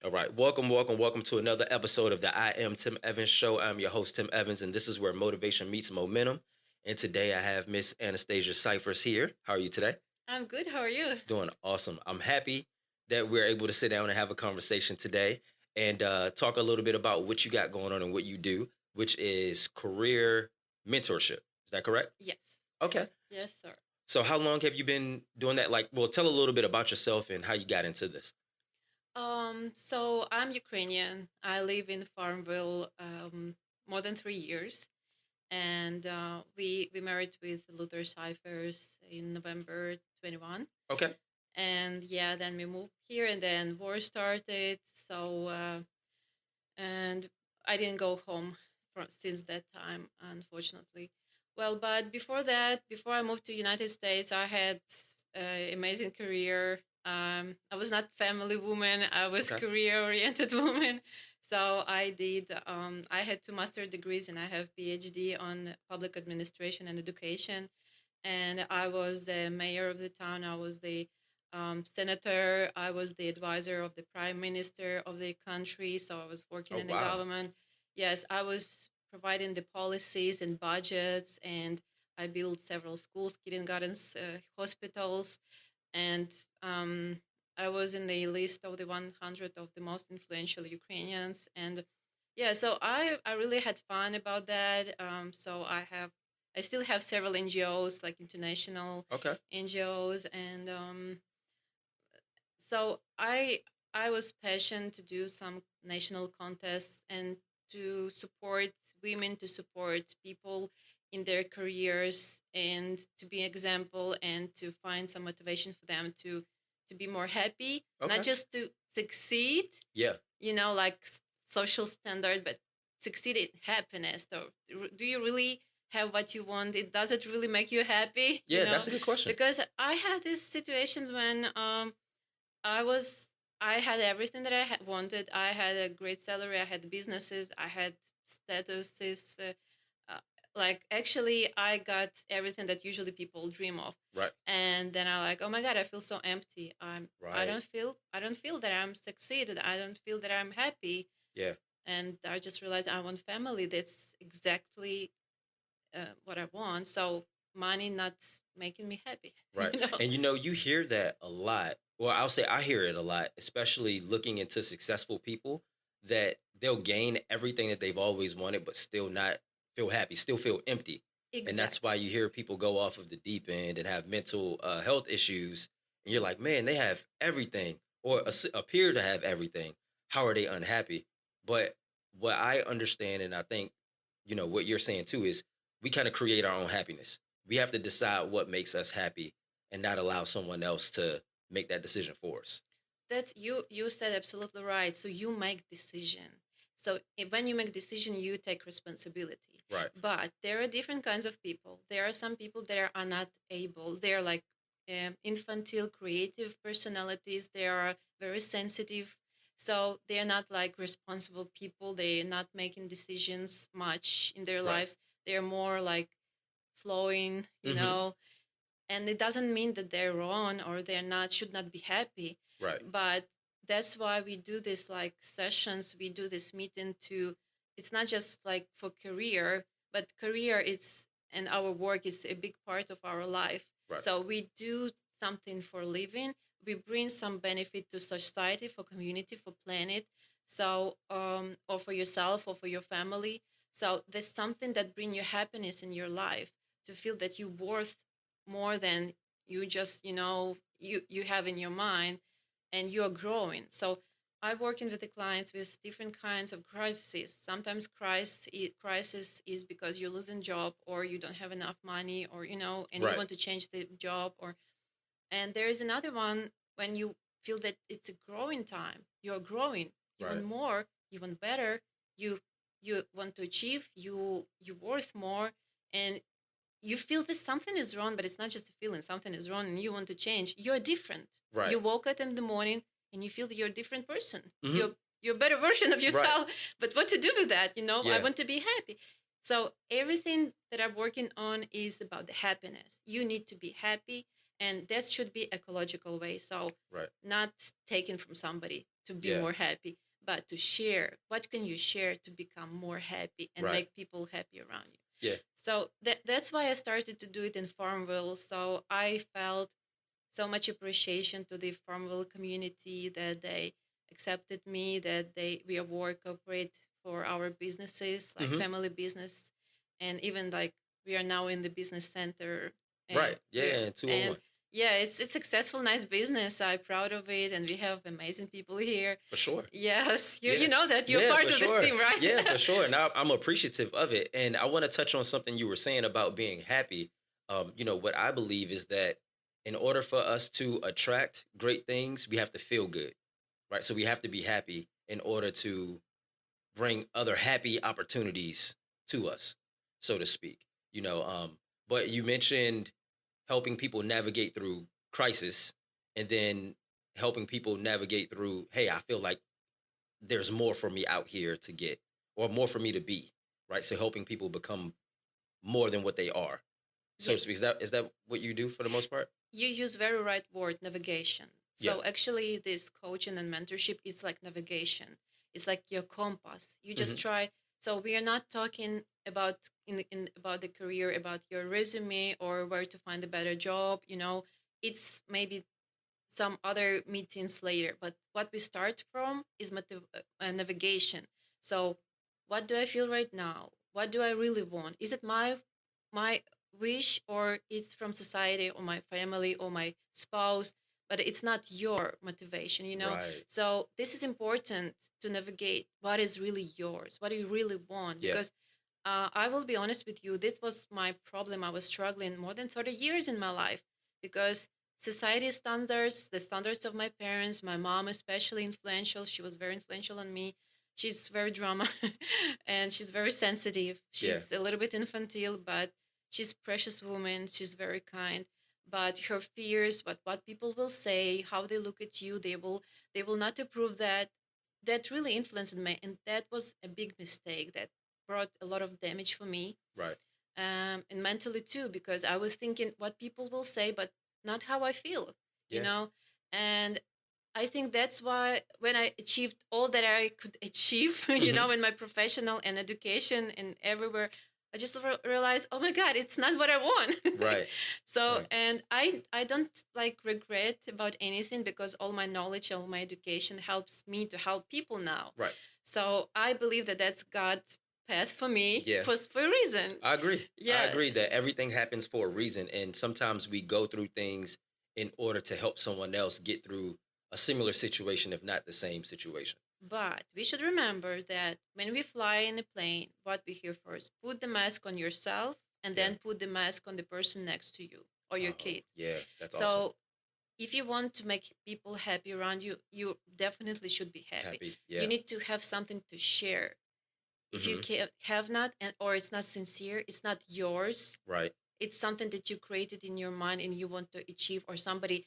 All right. Welcome to another episode of the I Am Tim Evans Show. I'm your host, Tim Evans, and this is where motivation meets momentum. And today I have Miss Anastasiia Cifers here. How are you today? I'm good. How are you? Doing awesome. I'm happy that we're able to sit down and have a conversation today and talk a little bit about what you got going on and what you do, which is career mentorship. Is that correct? Yes. Okay. Yes, sir. So, how long have you been doing that? Tell a little bit about yourself and how you got into this. So I'm Ukrainian. I live in Farmville more than 3 years, and we married with Luther Cifers in November 21. Okay. And yeah, then we moved here, and then war started. And I didn't go home since that time, unfortunately. Well, but before that, before I moved to United States, I had an amazing career. I was not family woman. I was Okay. career oriented woman. So I did. I had two master degrees, and I have PhD on public administration and education. And I was the mayor of the town. I was the senator. I was the advisor of the prime minister of the country. So I was working Oh, in the wow. government. Yes, I was providing the policies and budgets, and I built several schools, kindergartens, hospitals, and I was in the list of the 100 of the most influential Ukrainians. And yeah, so I really had fun about that. I still have several NGOs, like international Okay. NGOs, and so I was passionate to do some national contests and to support women, to support people in their careers, and to be example and to find some motivation for them to be more happy, not Okay. just to succeed, Yeah. like social standard, but succeed in happiness. So do you really have what you want? It does it really make you happy? Yeah, that's a good question. Because I had these situations when I was I had everything that I had wanted. I had a great salary. I had businesses. I had statuses. Like actually, I got everything that usually people dream of. Right. And then I like, oh my god, I feel so empty. Right. I don't feel that I'm succeeded. I don't feel that I'm happy. Yeah. And I just realized I want family. That's exactly what I want. So money not making me happy. Right. you know. And you hear that a lot. Well, I'll say I hear it a lot, especially looking into successful people that they'll gain everything that they've always wanted, but still not feel happy, still feel empty. And that's why Exactly. you hear people go off of the deep end and have mental health issues. And you're like, man, they have everything or appear to have everything. How are they unhappy? But what I understand, and I think, what you're saying too, is we kind of create our own happiness. We have to decide what makes us happy and not allow someone else to make that decision for us. That's you said absolutely right. So you make decision. So when you make decision, you take responsibility. Right. But there are different kinds of people. There are some people that are not able. They are like infantile, creative personalities. They are very sensitive. So they are not like responsible people. They are not making decisions much in their Right. lives. They are more like flowing, Mm-hmm. and it doesn't mean that they're wrong or they're not should not be happy, Right. but that's why we do this like sessions, we do this meeting to it's not just like for career, but career is and our work is a big part of our life. Right. So we do something for living, we bring some benefit to society, for community, for planet, so or for yourself or for your family. So there's something that bring you happiness in your life, to feel that you worth more than you just you have in your mind, and you're growing. So I'm working with the clients with different kinds of crises. Sometimes crisis is because you're losing job, or you don't have enough money, or and you Right. want to change the job, or and there is another one when you feel that it's a growing time. You're growing. You Right. want more. You want better. You you want to achieve. You worth more, and you feel that something is wrong, but it's not just a feeling. Something is wrong, and you want to change. You're different. Right. You woke up in the morning, and you feel that you're a different person. Mm-hmm. You're a better version of Right. yourself. But what to do with that? I Yeah. want to be happy. So everything that I'm working on is about the happiness. You need to be happy, and that should be ecological way. So Right. not taken from somebody to be Yeah. more happy, but to share. What can you share to become more happy and Right. make people happy around you? Yeah. So that's why I started to do it in Farmville. So I felt so much appreciation to the Farmville community that they accepted me, that we work cooperate for our businesses, like Hmm. family business, and even like we are now in the business center, and Right. Yeah. And and 201 yeah, it's successful, nice business. I'm proud of it, and we have amazing people here. for sure. Yes, you Yeah. know that you're Yeah, part for of this sure. team, right? Yeah, for sure. And I'm appreciative of it. And I want to touch on something you were saying about being happy. What I believe is that in order for us to attract great things, we have to feel good, right? So we have to be happy in order to bring other happy opportunities to us, so to speak. You know, but you mentioned helping people navigate through crisis and then helping people navigate through, hey, I feel like there's more for me out here to get or more for me to be, right? So helping people become more than what they are, so to speak. Is Yes. that what you do for the most part? You use very right word, navigation. Yeah. So actually this coaching and mentorship is like navigation. It's like your compass. You just Hmm. try. So we are not talking about in about the career, about your resume or where to find a better job, it's maybe some other meetings later, but what we start from is navigation. So what do I feel right now? What do I really want? Is it my wish, or it's from society or my family or my spouse, but it's not your motivation. Right. So this is important to navigate what is really yours, what do you really want, Yeah. because I will be honest with you, this was my problem. I was struggling more than 30 years in my life because society standards, the standards of my parents, my mom especially influential. She was very influential on me. She's very drama and she's very sensitive. Yeah. She's a little bit infantile, but she's precious woman. She's very kind. But her fears, what people will say, how they look at you, they will not approve that. That really influenced me, and that was a big mistake that brought a lot of damage for me, Right. and mentally too, because I was thinking what people will say, but not how I feel, you Yeah. know? And I think that's why when I achieved all that I could achieve, Hmm. in my professional and education and everywhere, I just realized, oh my God, it's not what I want. Right. So, Right. and I don't like regret about anything because all my knowledge, all my education helps me to help people now. Right. So I believe that that's God's path for me Yeah. for a reason. I agree. I Yeah. agree that everything happens for a reason. And sometimes we go through things in order to help someone else get through a similar situation, if not the same situation. But we should remember that when we fly in a plane, what we hear first, put the mask on yourself and Yeah. then put the mask on the person next to you or your Oh, kid. yeah. That's awesome. So if you want to make people happy around you, you definitely should be happy. Happy. You Yeah. need to have something to share. If you Hmm. have not, and or it's not sincere, it's not yours, Right. it's something that you created in your mind and you want to achieve, or somebody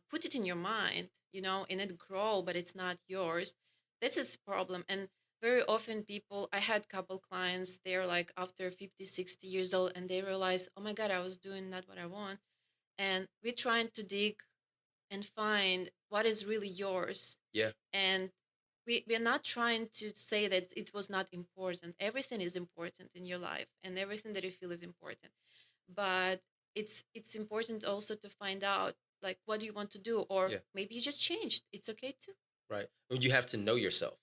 put it in your mind, and it grow, but it's not yours. This is the problem. And very often people, I had couple clients, they're like after 50, 60 years old, and they realize, oh my God, I was doing not what I want. And we're trying to dig and find what is really yours. Yeah. And we're not trying to say that it was not important. Everything is important in your life and everything that you feel is important, but it's important also to find out like what do you want to do, or Yeah. maybe you just changed, it's okay too. Right. And you have to know yourself.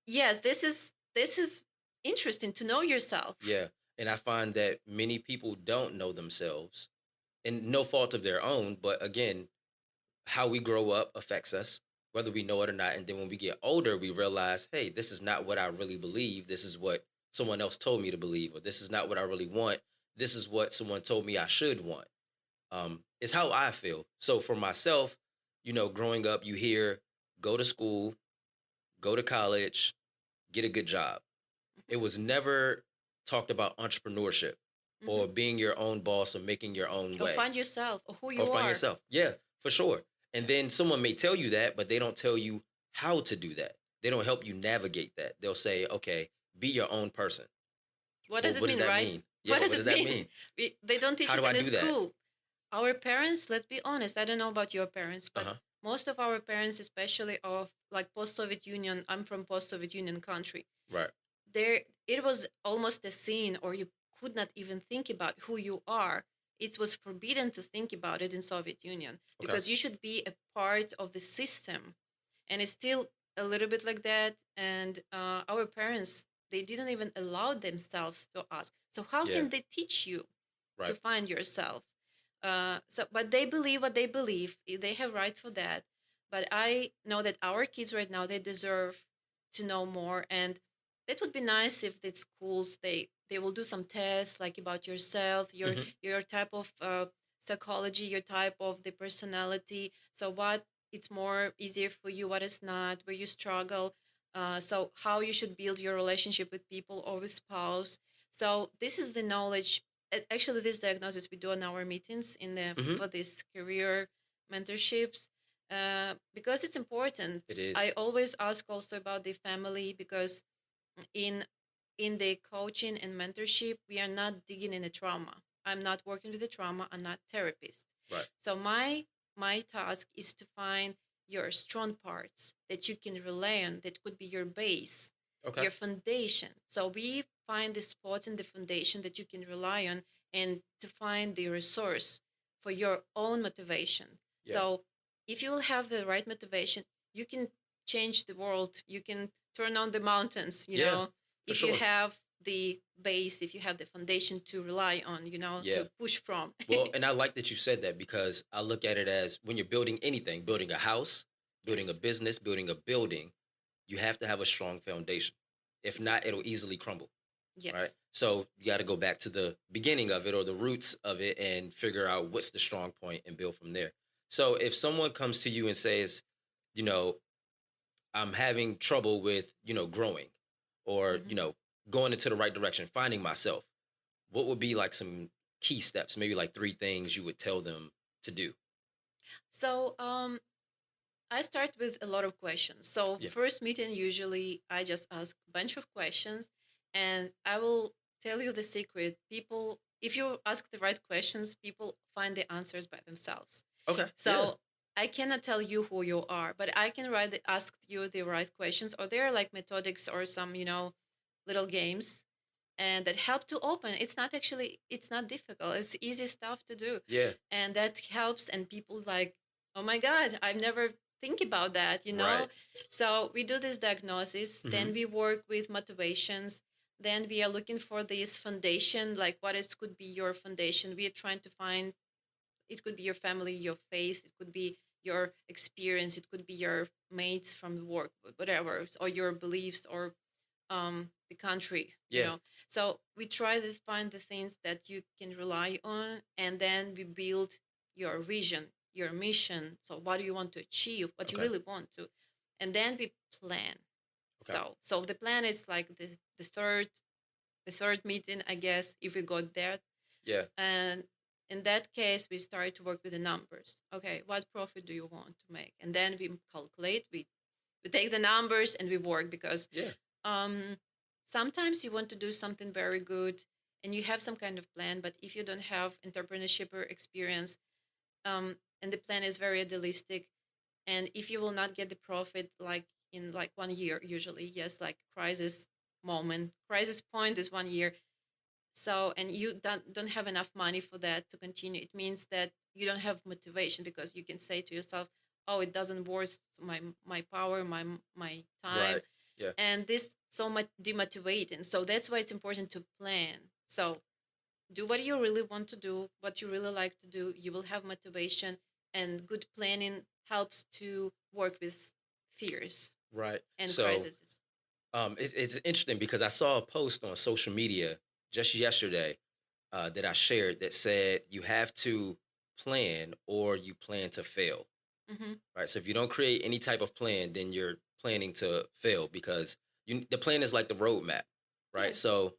Yes, this is interesting to know yourself. Yeah. And I find that many people don't know themselves and no fault of their own. But again, how we grow up affects us, whether we know it or not. And then when we get older, we realize, hey, this is not what I really believe. This is what someone else told me to believe, or this is not what I really want. This is what someone told me I should want. It's how I feel. So for myself, growing up, you hear go to school, go to college, get a good job. It was never talked about entrepreneurship Hmm. or being your own boss or making your own Or way find yourself or who or you find are. yourself. Yeah, for sure. And then someone may tell you that, but they don't tell you how to do that. They don't help you navigate that. They'll say, okay, be your own person. What Well, does it what does mean, that right? mean? What Yeah, does what does it that mean? mean? They don't teach How do it I in a do that? school. Our parents, let's be honest, I don't know about your parents, but Uh-huh. most of our parents, especially of like post-Soviet Union, I'm from post-Soviet Union country. Right. There, it was almost a sin, or you could not even think about who you are. It was forbidden to think about it in Soviet Union Okay. because you should be a part of the system, and it's still a little bit like that. And our parents, they didn't even allow themselves to ask. So how Yeah. can they teach you to Right. find yourself? But they believe what they believe. They have right for that. But I know that our kids right now, they deserve to know more, and that would be nice if the schools, they will do some tests like about yourself, Hmm. your type of psychology, your type of the personality. So what it's more easier for you, what is not, where you struggle. So how you should build your relationship with people or with spouse. So this is the knowledge. Actually, this diagnosis we do in our meetings in the Hmm. for this career mentorships, because it's important. It I is. always ask also about the family, because in in the coaching and mentorship, we are not digging in the trauma. I'm not working with the trauma. I'm not therapist. Right. So my task is to find your strong parts that you can rely on, that could be your base, Okay. your foundation. So we find the spots in the foundation that you can rely on, and to find the resource for your own motivation. Yeah. So if you will have the right motivation, you can change the world. You can turn on the mountains, Yeah. For if you sure. have the base, if you have the foundation to rely on, Yeah. to push from. Well, and I like that you said that because I look at it as when you're building anything, building a house, building a Yes, business, building a building, you have to have a strong foundation. If not, exactly. it'll easily crumble. Right. Yes. So you got to go back to the beginning of it or the roots of it and figure out what's the strong point and build from there. So if someone comes to you and says, you know, I'm having trouble with, growing or, Hmm. going into the right direction, finding myself, what would be like some key steps, maybe like three things you would tell them to do? So I start with a lot of questions. So Yeah. first meeting, usually I just ask a bunch of questions, and I will tell you the secret. People, if you ask the right questions, people find the answers by themselves. Okay. Yeah. So I cannot tell you who you are, but I can ask you the right questions, or there are like methodics or some, little games, and that help to open. It's not difficult. It's easy stuff to do, Yeah. and that helps. And people like, oh my God, I've never think about that. Right. So we do this diagnosis, Hmm. then we work with motivations, then we are looking for this foundation, like what it could be your foundation. We are trying to find, it could be your family, your faith, it could be your experience, it could be your mates from the work, whatever, or your beliefs, or the country, Yeah. so we try to find the things that you can rely on, and then we build your vision, your mission. So what do you want to achieve, what you Okay. really want to, and then we plan. Okay. So the plan is like the third meeting, I guess, if we got there. Yeah. And in that case, we start to work with the numbers. Okay, what profit do you want to make? And then we calculate, we take the numbers and we work, because Yeah. um, sometimes you want to do something very good and you have some kind of plan, but if you don't have entrepreneurship or experience, and the plan is very idealistic, and if you will not get the profit like in like 1 year, usually, yes, like crisis point is 1 year. So, and you don't have enough money for that to continue, it means that you don't have motivation, because you can say to yourself, oh, it doesn't worth my power, my time, Right. Yeah. and this so much demotivating. So that's why it's important to plan. So do what you really want to do, what you really like to do. You will have motivation, and good planning helps to work with fears Right. and So crises. it's interesting because I saw a post on social media just yesterday that I shared that said you have to plan or you plan to fail. Mm-hmm. Right. So if you don't create any type of plan, then you're planning to fail because the plan is like the roadmap. Right. Yes. So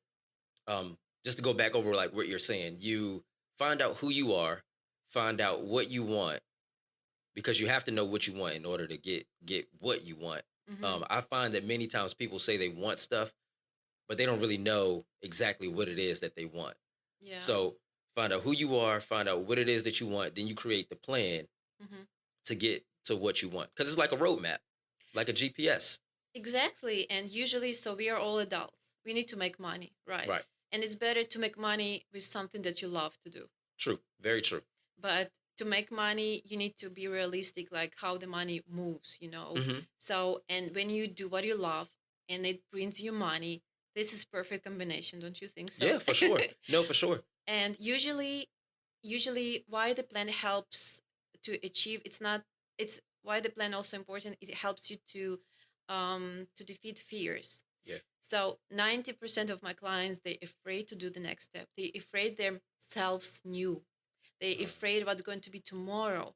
um, just to go back over like what you're saying, you find out who you are, find out what you want, because you have to know what you want in order to get what you want. Mm-hmm. I find that many times people say they want stuff, but they don't really know exactly what it is that they want. Yeah. So find out who you are, find out what it is that you want, then you create the plan Hmm. to get to what you want. Because it's like a roadmap, like a GPS. Exactly. And usually, so we are all adults. We need to make money, right? Right. And it's better to make money with something that you love to do. True. Very true. But to make money, you need to be realistic, like how the money moves, you know? Hmm. So, and when you do what you love and it brings you money, this is perfect combination, don't you think so? Yeah, for sure. No, for sure. And usually why the plan helps to achieve, it's not, it's why the plan also important, it helps you to defeat fears. Yeah. So 90% of my clients, they afraid to do the next step, they afraid themselves new, they Uh, afraid what's going to be tomorrow,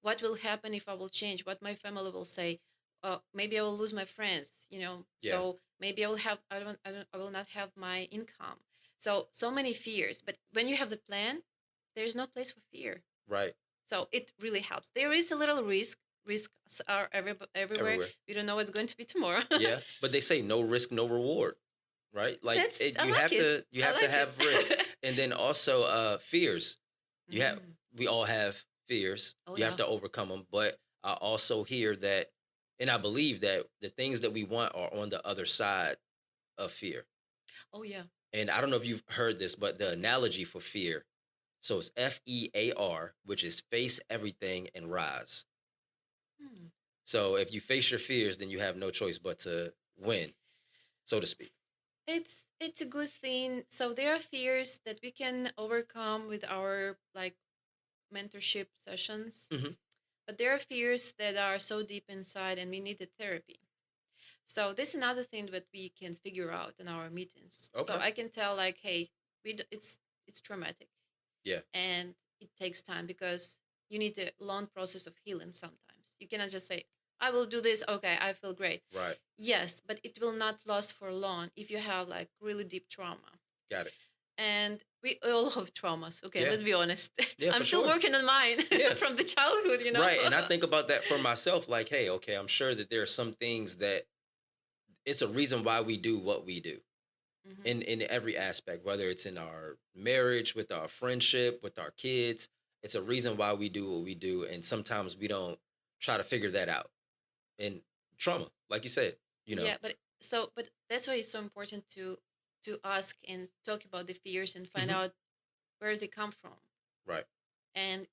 what will happen if I will change, what my family will say, maybe I will lose my friends, you know, yeah. so maybe I will have, I will not have my income. So many fears, but when you have the plan, there's no place for fear. Right. So it really helps. There is a little risk. Risks are everywhere. Everywhere. We don't know what's going to be tomorrow. Yeah. But they say no risk, no reward. Right. Like That's, I you like have it. to you I have to like have risk. it. And then also fears. You have Mm. we all have fears. Oh You have yeah. to overcome them. But I also hear that and I believe that the things that we want are on the other side of fear. Oh yeah. And I don't know if you've heard this, but the analogy for fear. So it's FEAR, which is face everything and rise. Hmm. So if you face your fears, then you have no choice but to win, so to speak. It's a good thing. So there are fears that we can overcome with our like mentorship sessions, Hmm. but there are fears that are so deep inside and we need the therapy. So this is another thing that we can figure out in our meetings. So Okay. I can tell like, hey, it's traumatic Yeah. and it takes time because you need a long process of healing sometimes. You cannot just say, I will do this, okay, I feel great. Right. Yes, but it will not last for long if you have like really deep trauma. Got it. And we all have traumas. Okay, Yeah. let's be honest. Yeah, I'm for still sure. working on mine Yeah. from the childhood, you know? Right. And I think about that for myself like, hey, okay, I'm sure that there are some things that it's a reason why we do what we do Hmm. in every aspect, whether it's in our marriage, with our friendship, with our kids. It's a reason why we do what we do. And sometimes we don't try to figure that out. And trauma, like you said, you know. Yeah, but that's why it's so important to ask and talk about the fears and find Hmm. out where they come from. Right. And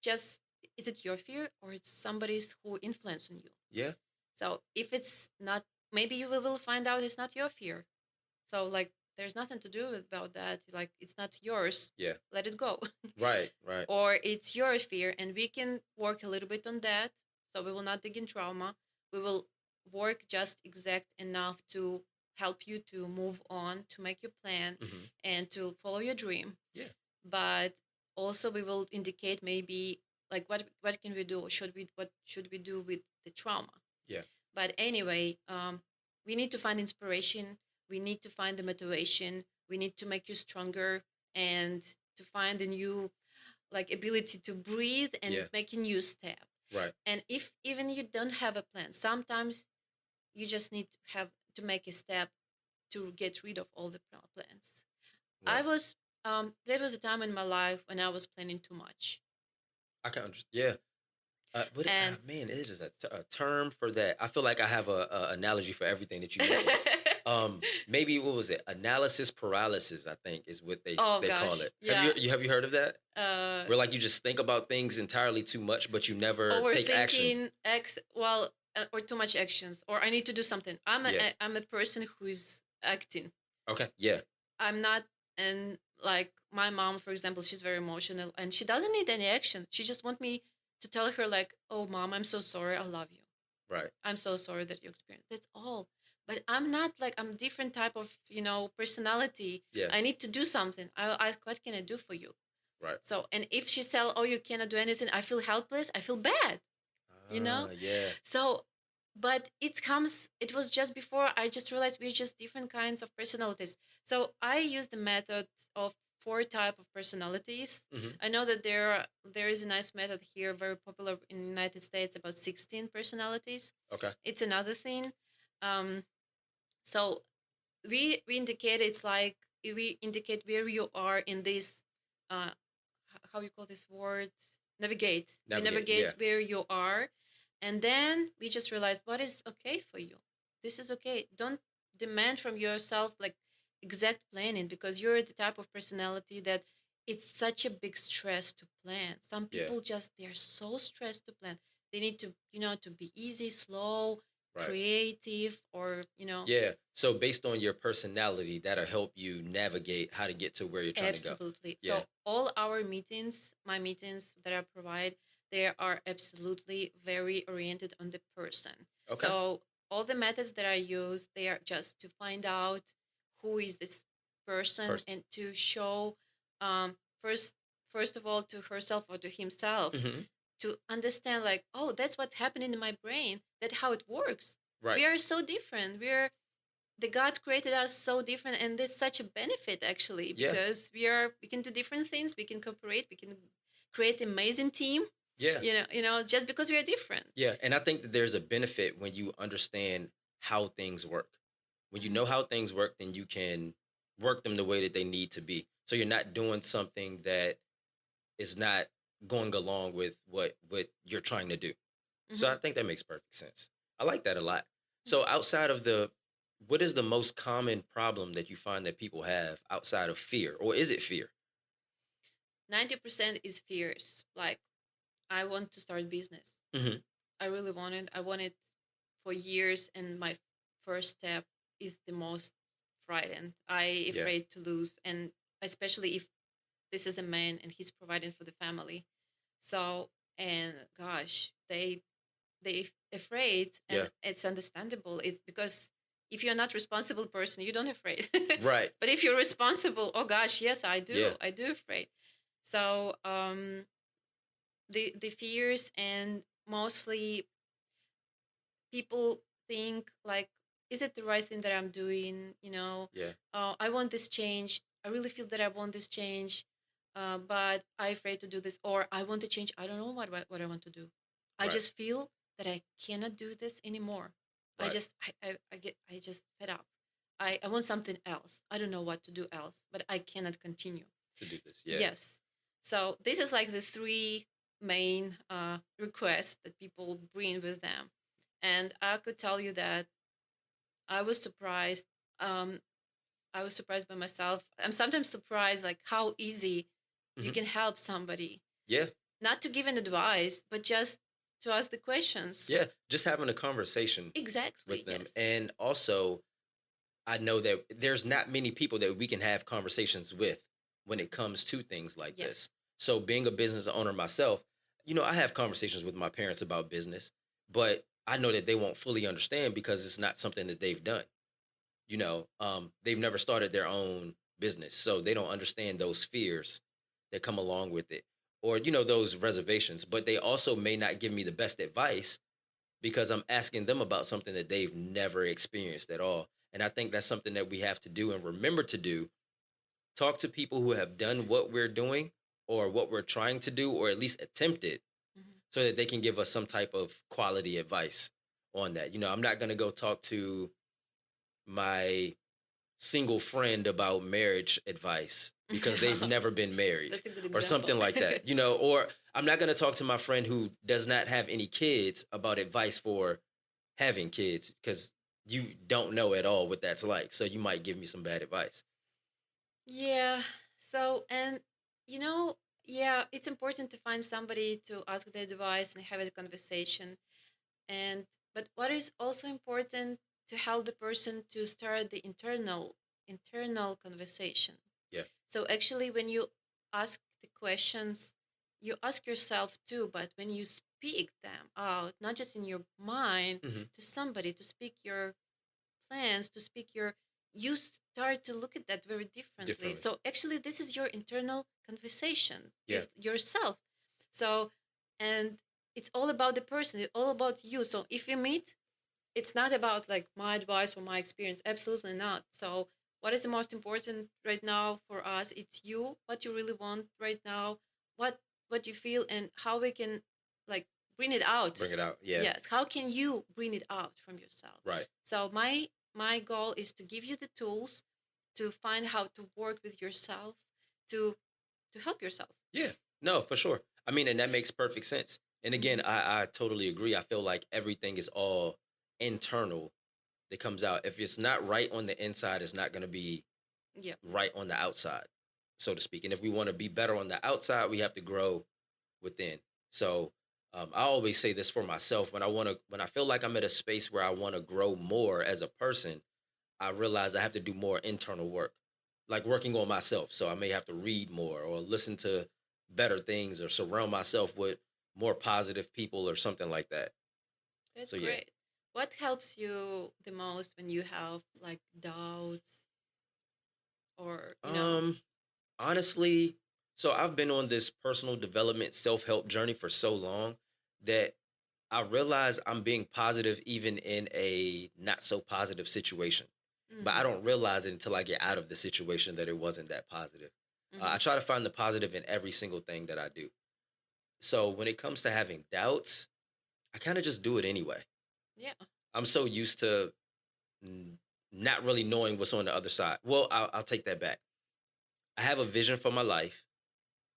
just is it your fear or it's somebody's who influence on you? Yeah. So if it's not, maybe you will find out it's not your fear. So like there's nothing to do about that. Like it's not yours. Yeah. Let it go. Right. Right. Or it's your fear and we can work a little bit on that. So we will not dig in trauma. We will work just exact enough to help you to move on, to make your plan Hmm. and to follow your dream. Yeah. But also we will indicate maybe like what can we do? What should we do with the trauma? Yeah. But anyway, we need to find inspiration. We need to find the motivation. We need to make you stronger and to find a new like ability to breathe and Yeah. make a new step. Right. And if even you don't have a plan, sometimes you just need to have to make a step to get rid of all the plans. I Right. was there was a time in my life when I was planning too much. I can understand. Yeah. And Man, it is a term for that. I feel like I have a analogy for everything that you mentioned. Maybe what was it? Analysis paralysis. I think is what oh they call gosh, it. yeah. Have you heard of that? Uh Where like you just think about things entirely too much, but you never take action. overthinking or too much actions or I need to do something. Yeah. I'm a person who is acting. Okay. Yeah. I'm not, and like my mom, for example, she's very emotional and she doesn't need any action. She just want me to tell her like, "Oh, mom, I'm so sorry. I love you. Right. I'm so sorry that you experienced." That's all. But I'm not like I'm different type of personality. Yeah. I need to do something. I ask, what can I do for you? Right. So, and if she tell, "Oh, you cannot do anything," I feel helpless. I feel bad. You know. Ah. Yeah. So, but it was just before I just realized we're just different kinds of personalities. So I use the method of four type of personalities. Hmm. I know that there is a nice method here, very popular in the United States, about 16 personalities. Okay. It's another thing. Um, so we indicate it's like we indicate where you are in this uh, how you call this word, navigate. We Navigate. Yeah. navigate where you are, and then we just realize what is okay for you. This is okay. Don't demand from yourself like exact planning, because you're the type of personality that it's such a big stress to plan. Some Yeah. people just, they're so stressed to plan. They need to, to be easy, slow, Right. creative, or Yeah. So based on your personality, that'll help you navigate how to get to where you're trying to go. absolutely. Yeah. So all our meetings, my meetings that I provide, they are absolutely very oriented on the person. Okay. So all the methods that I use, they are just to find out who is this person, Person. and to show, um, first first of all, to herself or to himself, Hmm. to understand like, oh, that's what's happening in my brain. That's how it works. Right. We are so different. The God created us so different, and there's such a benefit actually, Yeah. because we can do different things, we can cooperate, we can create an amazing team. Yeah. Just because we are different. Yeah. And I think that there's a benefit when you understand how things work. When you Mhm. know how things work, then you can work them the way that they need to be. So you're not doing something that is not going along with what you're trying to do. So I Mhm. think that makes perfect sense. I like that a lot. So Mhm. outside of what is the most common problem that you find that people have outside of fear, or is it fear? 90% is fears. Like, I want to start business. Hmm. I really want it. I want it for years, and my first step is the most frightened. I Yeah. afraid to lose, and especially if this is a man and he's providing for the family. So, and gosh, they afraid, Yeah. and it's understandable. It's because if you're not responsible person, you don't afraid. Right. But if you're responsible, oh gosh, yes, I Yeah. do. I do afraid. So, the fears, and mostly people think like, is it the right thing that I'm doing? Yeah. I want this change. I really feel that I want this change, but I'm afraid to do this, or I want to change. I don't know what I want to do. I Right. just feel that I cannot do this anymore. Right. I just fed up. I want something else. I don't know what to do else, but I cannot continue. To do this. Yeah. Yes. So this is like the three main requests that people bring with them. And I could tell you that I was surprised. Um, I was surprised by myself. I'm sometimes surprised like how easy you Hmm. can help somebody. Yeah. Not to give an advice, but just to ask the questions. Yeah. Just having a conversation Exactly. with them. Yes. And also, I know that there's not many people that we can have conversations with when it comes to things like Yes. this. So, being a business owner myself, I have conversations with my parents about business, but I know that they won't fully understand because it's not something that they've done. They've never started their own business, so they don't understand those fears that come along with it, or those reservations. But they also may not give me the best advice because I'm asking them about something that they've never experienced at all. And I think that's something that we have to do and remember to do. Talk to people who have done what we're doing or what we're trying to do, or at least attempted, Mhm. so that they can give us some type of quality advice on that. I'm not going to go talk to my single friend about marriage advice because they've never been married That's a good or example. something like that, or I'm not going to talk to my friend who does not have any kids about advice for having kids because you don't know at all what that's like. So you might give me some bad advice. Yeah. So, and you know, yeah, it's important to find somebody to ask the advice and have a conversation. And but what is also important, to help the person to start the internal conversation. Yeah. So actually, when you ask the questions, you ask yourself too, but when you speak them out, not just in your mind, Hmm. to somebody, to speak your plans, to speak your, you start to look at that very differently. Differently. So actually, this is your internal conversation Yeah. with yourself. So, and it's all about the person, it's all about you. So if we meet, it's not about like my advice or my experience, absolutely not. So what is the most important right now for us? It's you, what you really want right now, what what you feel, and how we can like bring it Bring out. it out. Yeah. Yes, how can you bring it out from yourself? Right. So my goal is to give you the tools to find how to work with yourself, to to help yourself. Yeah, no, for sure. I mean, and that makes perfect sense. And again, Hmm. I totally agree. I feel like everything is all internal that comes out. If it's not right on the inside, it's not going to be Yeah, right on the outside, so to speak. And if we want to be better on the outside, we have to grow within. So I always say this for myself when I feel like I'm at a space where I want to grow more as a person, I realize I have to do more internal work, like working on myself. So I may have to read more or listen to better things or surround myself with more positive people or something like that. that's So yeah. great. What helps you the most when you have like doubts or Um Honestly, so I've been on this personal development self-help journey for so long that I realize I'm being positive even in a not so positive situation. But I mm-hmm, don't realize it until I get out of the situation that it wasn't that positive. mm-hmm, I try to find the positive in every single thing that I do. So when it comes to having doubts, I kind of just do it anyway. yeah, I'm so used to n- not really knowing what's on the other side. Well, I'll take that back. I have a vision for my life.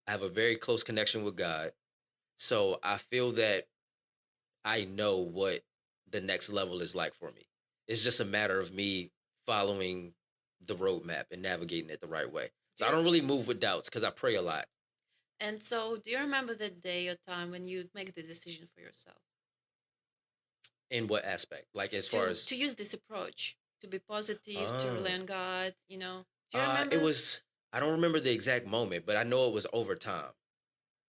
I have a very close connection with God. So I feel that I know what the next level is like for me. It's just a matter of me following the roadmap and navigating it the right way. So I do don't really move with doubts because I pray a lot. and so do you remember the day or time when you make the decision for yourself In what aspect? Like as far as to use this approach, to be positive, to rely oh, on God, do you it remember? was. I don't remember the exact moment, but I know it was over time.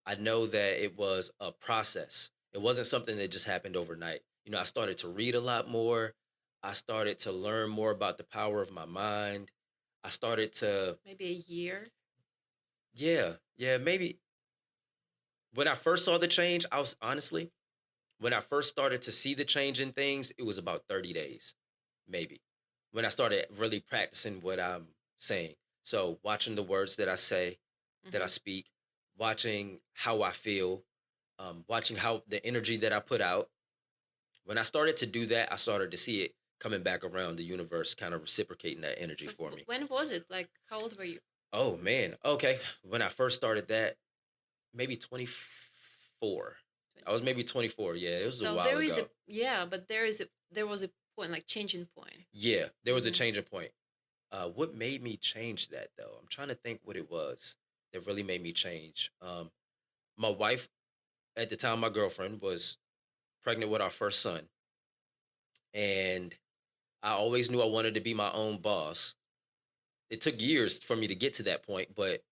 I know that it was a process. It wasn't something that just happened overnight. I started to read a lot more. I started to learn more about the power of my mind. I started to, Maybe a year? yeah, yeah, maybe when I first saw the change, I was honestly, when I first started to see the change in things, it was about 30 days, maybe, when I started really practicing what I'm saying. So, watching the words that I say, that I Mm-hmm. speak, watching how I feel, watching how the energy that I put out. When I started to do that, I started to see it coming back around the universe, kind of reciprocating that energy So for me. when was it? Like, how old were you? Oh man. Okay. When I first started that, maybe 24. I was 24. maybe 24. Yeah, it was a So while there is a ago. yeah, but there was a point, like changing point. Yeah, there was a Mm-hmm. changing point. What made me change that though? I'm trying to think what it was that really made me change. My wife at the time, my girlfriend was pregnant with our first son, and I always knew I wanted to be my own boss. It took years for me to get to that point, but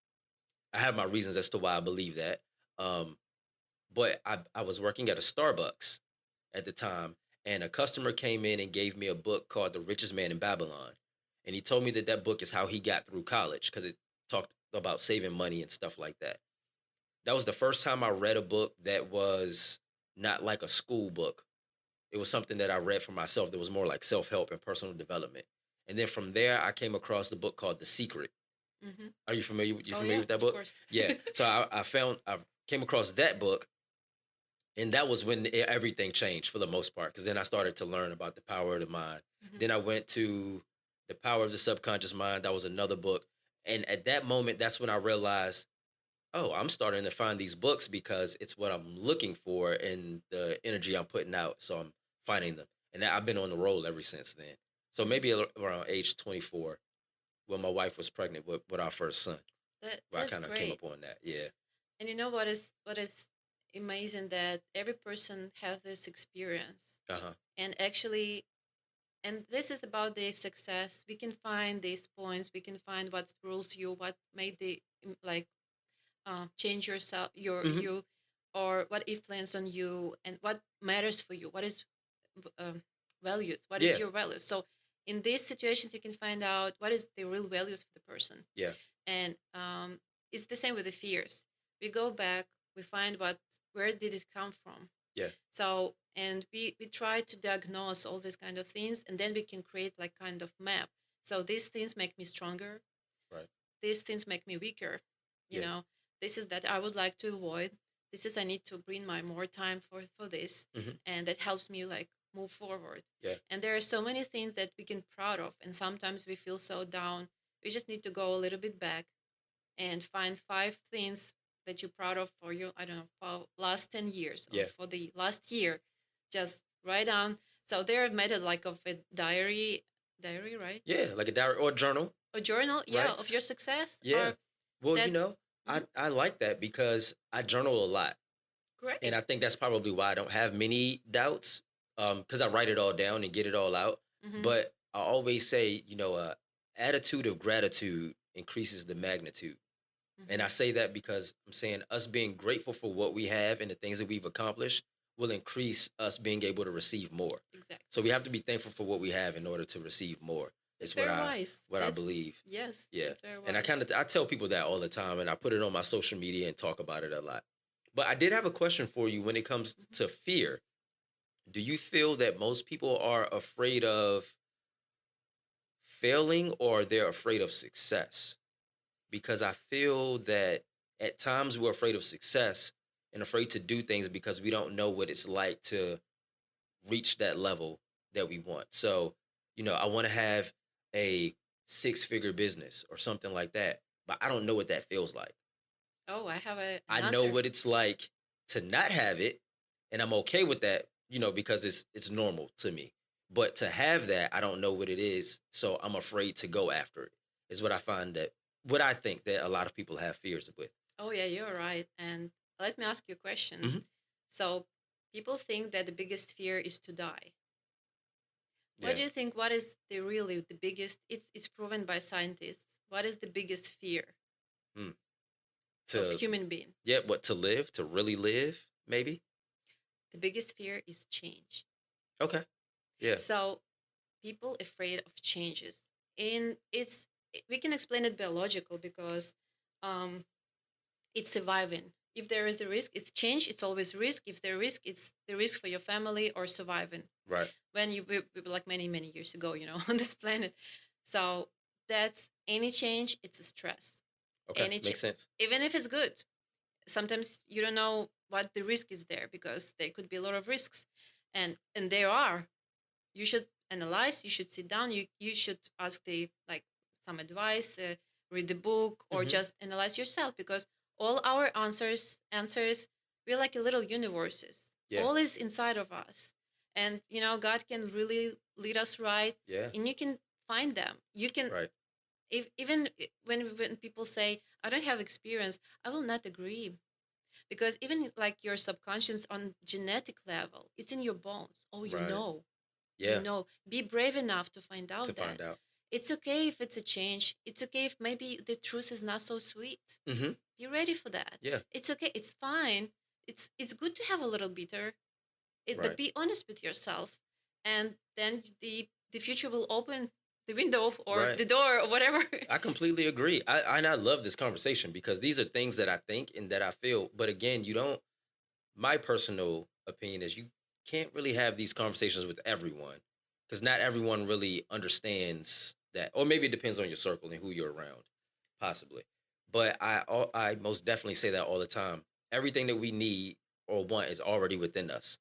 I have my reasons as to why I believe that. Um, but I was working at a Starbucks at the time, and a customer came in and gave me a book called The Richest Man in Babylon. And he told me that that book is how he got through college because it talked about saving money and stuff like that. That was the first time I read a book that was not like a school book. It was something that I read for myself that was more like self help and personal development. And then from there, I came across the book called The Secret. Mm-hmm. Are you familiar? You Oh familiar yeah, with that of book? course. Yeah. So I came across that book, and that was when everything changed for the most part. Because then I started to learn about the power of the mind. Mm-hmm. Then I went to The Power of the Subconscious Mind. That was another book, and at that moment, that's when I realized, oh, I'm starting to find these books because it's what I'm looking for and the energy I'm putting out. So I'm finding them, and I've been on the roll ever since then. So Mm-hmm. maybe around age 24, when my wife was pregnant with our first son, where I That's kind of came great. up on that. Yeah. And what is amazing that every person has this experience. Uh huh. And actually, and this is about the success. We can find these points. We can find what rules you, what made the like change yourself, Hmm. you, or what influence on you, and what matters for you. What is um, values? What is Yeah. your values? So in these situations, you can find out what is the real values for the person. Yeah. And it's the same with the fears. We go back, we find what where did it come from. Yeah. So and we try to diagnose all these kind of things, and then we can create like kind of map. So these things make me stronger, Right. these things make me weaker, you Yeah. know this is that I would like to avoid, this is I need to bring my more time for this, Hmm. and that helps me like move forward. Yeah. And there are so many things that we can proud of, and sometimes we feel so down, we just need to go a little bit back, and find 5 things that you're proud of for your, I don't know, for last 10 years or Yeah. for the last year. Just write down. So there are method like of a diary, right? Yeah, like a diary or a journal, A journal, yeah, right? of your success Yeah. or Well, that. Mhm. I like that because I journal a lot. And Great. I think that's probably why I don't have many doubts, because I write it all down and get it all out. Mm-hmm. But I always say, attitude of gratitude increases the magnitude. And Mm-hmm. I say that because I'm saying us being grateful for what we have and the things that we've accomplished will increase us being able to receive more. Exactly. So we have to be thankful for what we have in order to receive more. That's Is very wise. what I That's believe. yes, Yeah. that's very And I wise. I tell people that all the time and I put it on my social media and talk about it a lot. But I did have a question for you when it comes Mhm. to fear. Do you feel that most people are afraid of failing or they're afraid of success? Because I feel that at times we're afraid of success and afraid to do things because we don't know what it's like to reach that level that we want. So, I want to have a six-figure business or something like that, but I don't know what that feels like. Oh, I have an I know answer. what it's like to not have it, and I'm okay with that, because it's normal to me. But to have that, I don't know what it is, so I'm afraid to go after it. Is what I think that a lot of people have fears with. Oh yeah, you're right. And let me ask you a question. Hmm. So people think that the biggest fear is to die. What Yeah. do you think? What is the biggest? It's proven by scientists. What is the biggest fear Mm. of To human being? Yeah, what to live, to really live, maybe. The biggest fear is change. Okay. Yeah. So people afraid of changes. And we can explain it biological because um, it's surviving. If there is a risk, it's change. It's always risk. If there risk, it's the risk for your family or surviving. Right. When we were like many years ago, on this planet. So that's any change. It's a stress. Okay. Any Makes sense. even if it's good, sometimes you don't know what the risk is there because there could be a lot of risks, and there are. You should analyze. You should sit down. You should ask the like some advice, read the book, or Hmm. just analyze yourself because all our answers we're like a little universes. Yeah. All is inside of us, and God can really lead us right, Yeah. and you can find them. You can Right. even when people say I don't have experience, I will not agree because even like your subconscious on genetic level, it's in your bones. Oh, Right. you Yeah. know, be brave enough to find To out find that out. it's okay if it's a change. It's okay if maybe the truth is not so sweet. Hmm. Be ready for that. Yeah. It's okay. It's fine. It's good to have a little bitter, but Right. be honest with yourself, and then the future will open the window or Right. the door or whatever. I completely agree. I love this conversation because these are things that I think and that I feel. But again, you don't. My personal opinion is you can't really have these conversations with everyone because not everyone really understands that, or maybe it depends on your circle and who you're around, possibly. But I most definitely say that all the time. Everything that we need or want is already within us.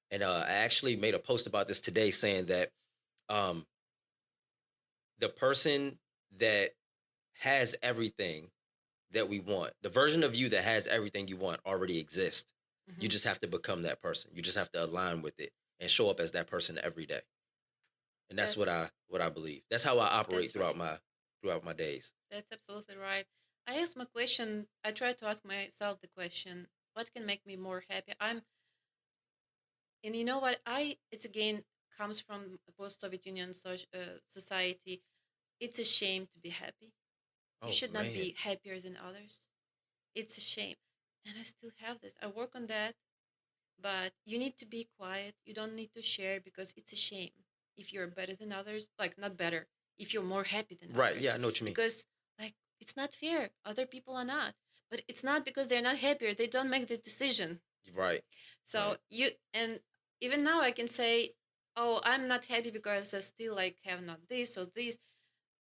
And I actually made a post about this today, saying that um, the person that has everything that we want, the version of you that has everything you want already exists. You Hmm. just have to become that person. You just have to align with it and show up as that person every day. And that's That's what I believe. That's how I operate that's right. throughout my days. That's absolutely right. I ask my question. I try to ask myself the question: What can make me more happy? And you know what? It's again comes from a post-Soviet Union society. It's a shame to be happy. You Oh should not man. be happier than others. It's a shame, and I still have this. I work on that, but you need to be quiet. You don't need to share because it's a shame if you're better than others. Like not better, if you're more happy than Right. Yeah, others, I know what you mean. because like it's not fair. Other people are not, but it's not because they're not happier. They don't make this decision. Right. So Right. you and even now I can say, oh, I'm not happy because I still like have not this or this.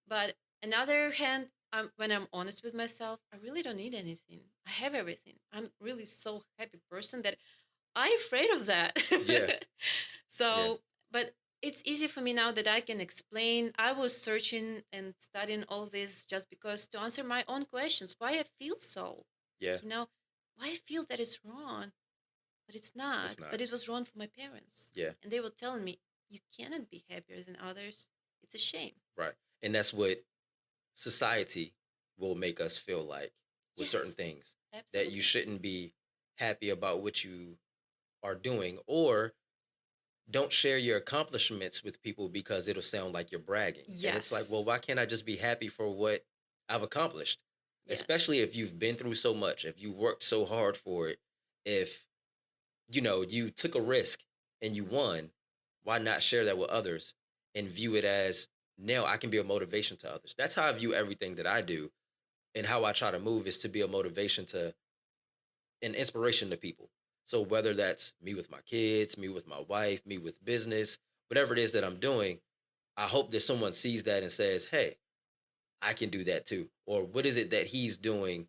But another hand, when I'm honest with myself, I really don't need anything. I have everything. I'm really so happy person that I'm afraid of that. Yeah. Yeah. So, but it's easy for me now that I can explain. I was searching and studying all this just because to answer my own questions, why I feel so, Yeah, you know, why I feel that it's wrong, but it's it's not. not. But it was wrong for my parents. Yeah, And they were telling me, you cannot be happier than others. It's a shame. right. And that's what society will make us feel like with certain Yes, things, that you absolutely. shouldn't be happy about what you are doing, or don't share your accomplishments with people because it'll sound like you're bragging. And it's like, Yes, well, why can't I just be happy for what I've accomplished? yes, Especially if you've been through so much, if you worked so hard for it, if you took a risk and you won, why not share that with others and view it as, now I can be a motivation to others? That's how I view everything that I do, and how I try to move is to be a motivation to an inspiration to people. So whether that's me with my kids, me with my wife, me with business, whatever it is that I'm doing, I hope that someone sees that and says, "Hey, I can do that too." Or what is it that he's doing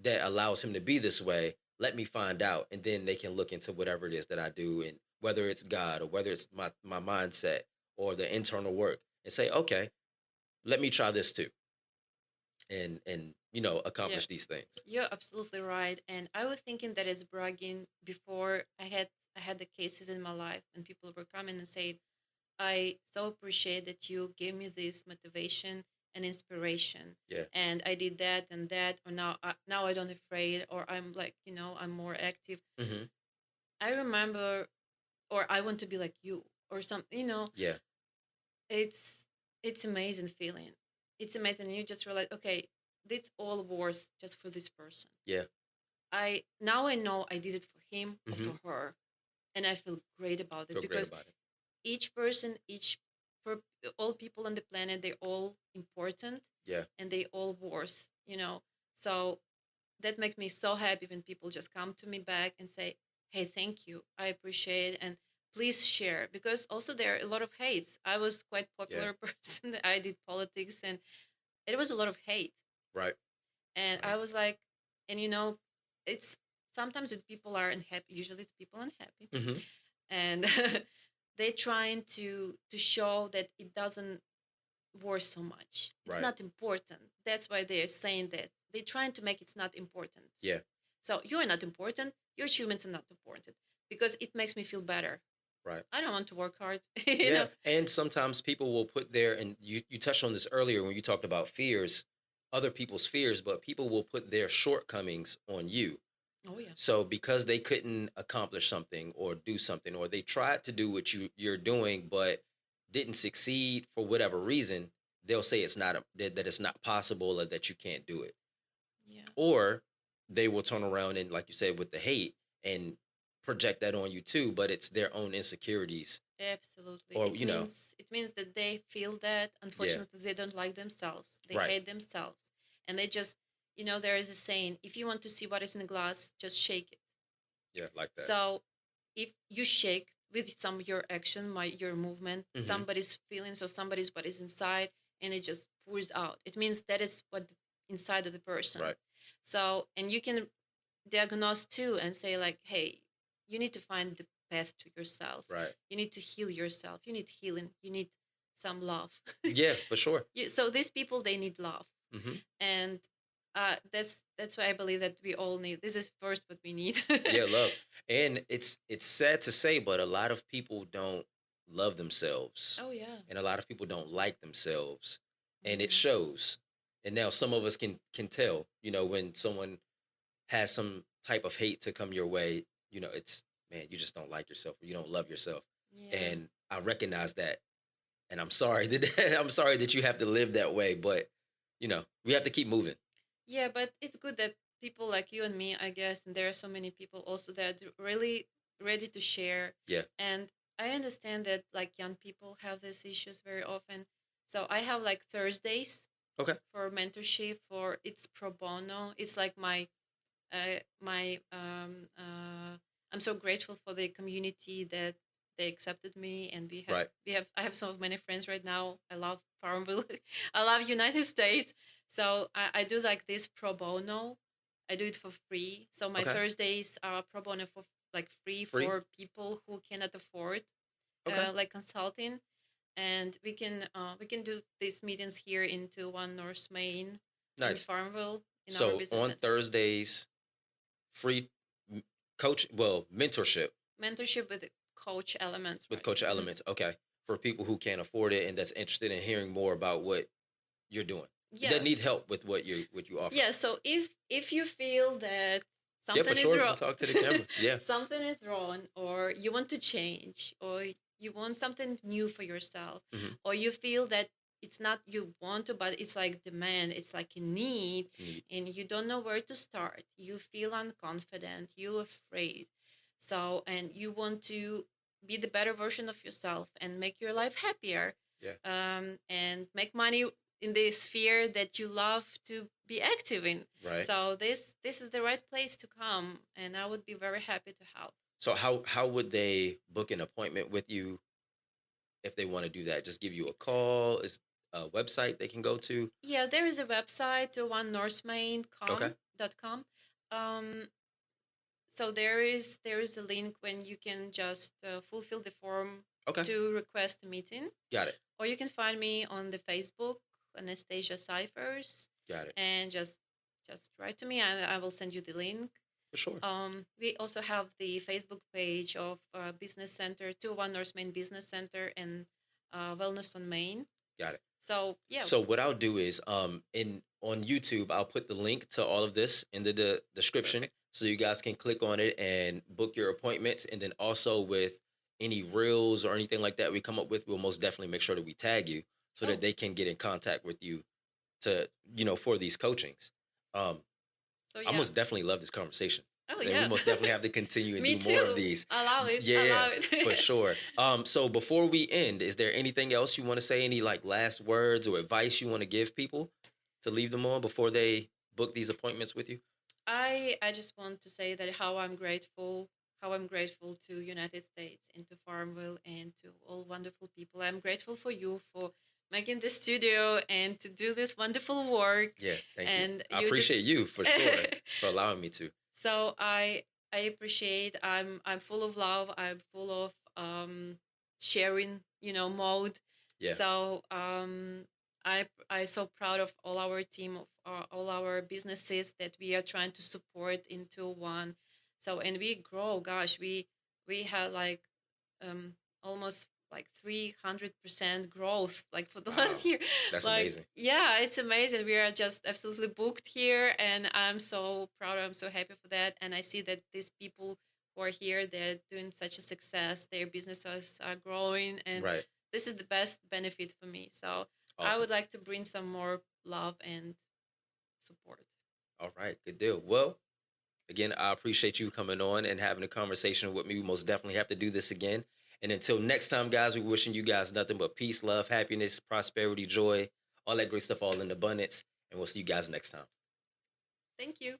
that allows him to be this way? Let me find out, and then they can look into whatever it is that I do, and whether it's God or whether it's my mindset or the internal work, and say, "Okay, let me try this too," and yeah. accomplish these things. You're absolutely right. And I was thinking that as bragging before I had the cases in my life and people were coming and saying, I so appreciate that you gave me this motivation and inspiration. Yeah. And I did that and that, or now I don't afraid, or I'm like, I'm more active. Hmm. I remember, or I want to be like you, or something. Yeah. It's it's amazing feeling. It's amazing. And you just realize, okay, it's all worth just for this person. Yeah. I know I did it for him or Hmm. for her, and I feel great about this Feel great because about it. each person, each per, all people on the planet, they're all important Yeah. and they all worth. So that makes me so happy when people just come to me back and say, "Hey, thank you, I appreciate it, and please share." Because also there are a lot of hates. I was quite Yeah. popular person. I did politics, and it was a lot of hate. Right. And Right. I was like, and it's sometimes when people are unhappy, usually it's people unhappy, Hmm. and they're trying to show that it doesn't worth so much. It's Right. not important. That's why they're saying that. They're trying to make it's not important. Yeah. So you're not important. Your achievements are not important because it makes me feel better. Right. I don't want to work hard. you Yeah. know. And sometimes people will put their, and you touched on this earlier when you talked about fears, other people's fears, but people will put their shortcomings on you. Oh yeah. So because they couldn't accomplish something or do something, or they tried to do what you're doing but didn't succeed for whatever reason, they'll say it's not that it's not possible, or that you can't do it. Yeah. Or they will turn around and, like you said, with the hate, and project that on you too, but it's their own insecurities. Absolutely. Or It means that they feel that yeah. unfortunately they don't like themselves. They Right. hate themselves. And they just there is a saying, if you want to see what is in the glass, just shake it. Yeah, like that. So if you shake with some your action, your movement, Hmm. somebody's feelings or somebody's what is inside, and it just pours out. It means that is what inside of the person. Right. So and you can diagnose too and say like, hey, you need to find the path to yourself. Right. You need to heal yourself. You need healing. You need some love. Yeah, for sure. So these people they need love, Hmm. and that's why I believe that we all need. This is first what we need. Yeah, love. And it's sad to say, but a lot of people don't love themselves. Oh yeah. And a lot of people don't like themselves. And it Mm. shows. And now some of us can tell, when someone has some type of hate to come your way, it's, man, you just don't like yourself, or you don't love yourself. Yeah. And I recognize that. And I'm sorry that I'm sorry that you have to live that way, but we have to keep moving. Yeah, but it's good that people like you and me, I guess, and there are so many people also that are really ready to share. Yeah. And I understand that like young people have these issues very often. So I have like Thursdays Okay. for mentorship for it's pro bono. It's like my I'm so grateful for the community that they accepted me, and Right. I have so many friends right now. I love Farmville. I love United States. So I do like this pro bono. I do it for free. So my Okay. Thursdays are pro bono for like free Free. for people who cannot afford. Okay. like consulting, and we can do these meetings here into One North Main in Nice. Farmville in our So business on center. Thursdays, free coach, well, mentorship Mentorship with coach elements, with right? Coach Mhm. Elements. Okay. For people who can't afford it and that's interested in hearing more about what you're doing, that need Yes. help with what you offer. Yeah, so if you feel that Yeah, for something is sure. wrong, Talk to the camera. Yeah. something is wrong, or you want to change, or you want something new for yourself, Hmm. or you feel that it's not you want to, but it's like demand, it's like a need, Neat. and you don't know where to start. You feel unconfident, you afraid, so and you want to be the better version of yourself and make your life happier, Yeah. and make money in the sphere that you love to be active in. Right. So this is the right place to come, and I would be very happy to help. So how would they book an appointment with you if they want to do that? Just give you a call? Is a website they can go to? Yeah, there is a website, Okay. onenorthmain.com. Um, so there is a link when you can just fulfill the form Okay. to request a meeting, Got it. or you can find me on the Facebook, Anastasiia Cifers, Got it. and just write to me, and I will send you the link. For sure. We also have the Facebook page of Business Center, 201 North Main Business Center, and Wellness on Main. Got it. So yeah. So what I'll do is in on YouTube I'll put the link to all of this in the description Perfect. so you guys can click on it and book your appointments, and then also with any reels or anything like that we come up with, we'll most definitely make sure that we tag you so that Oh, they can get in contact with you to for these coachings. Um so I yeah. most definitely love this conversation. Oh And we yeah. most definitely have to continue and Me do more of too. these. I love it. I Yeah, love for it. sure. So before we end, is there anything else you want to say? Any like last words or advice you want to give people to leave them on before they book these appointments with you? I just want to say that how I'm grateful to United States and to Farmville and to all wonderful people. I'm grateful for you for making the studio and to do this wonderful work, Yeah, thank you. and I you did. appreciate you for sure for allowing me to. So I appreciate. I'm full of love. I'm full of sharing. Mode. Yeah, So I so proud of all our team of all our businesses that we are trying to support into one. So and we grow. Gosh, we had like um almost like 300% growth like for the last wow, year. that's Like, amazing. yeah, it's amazing. We are just absolutely booked here, and I'm so proud. I'm so happy for that, and I see that these people who are here, they're doing such a success. Their businesses are growing, and Right, this is the best benefit for me. So I awesome. would like to bring some more love and support. All right, good deal. Well, again, I appreciate you coming on and having a conversation with me. We most definitely have to do this again. And until next time, guys, we're wishing you guys nothing but peace, love, happiness, prosperity, joy, all that great stuff, all in abundance. And we'll see you guys next time. Thank you.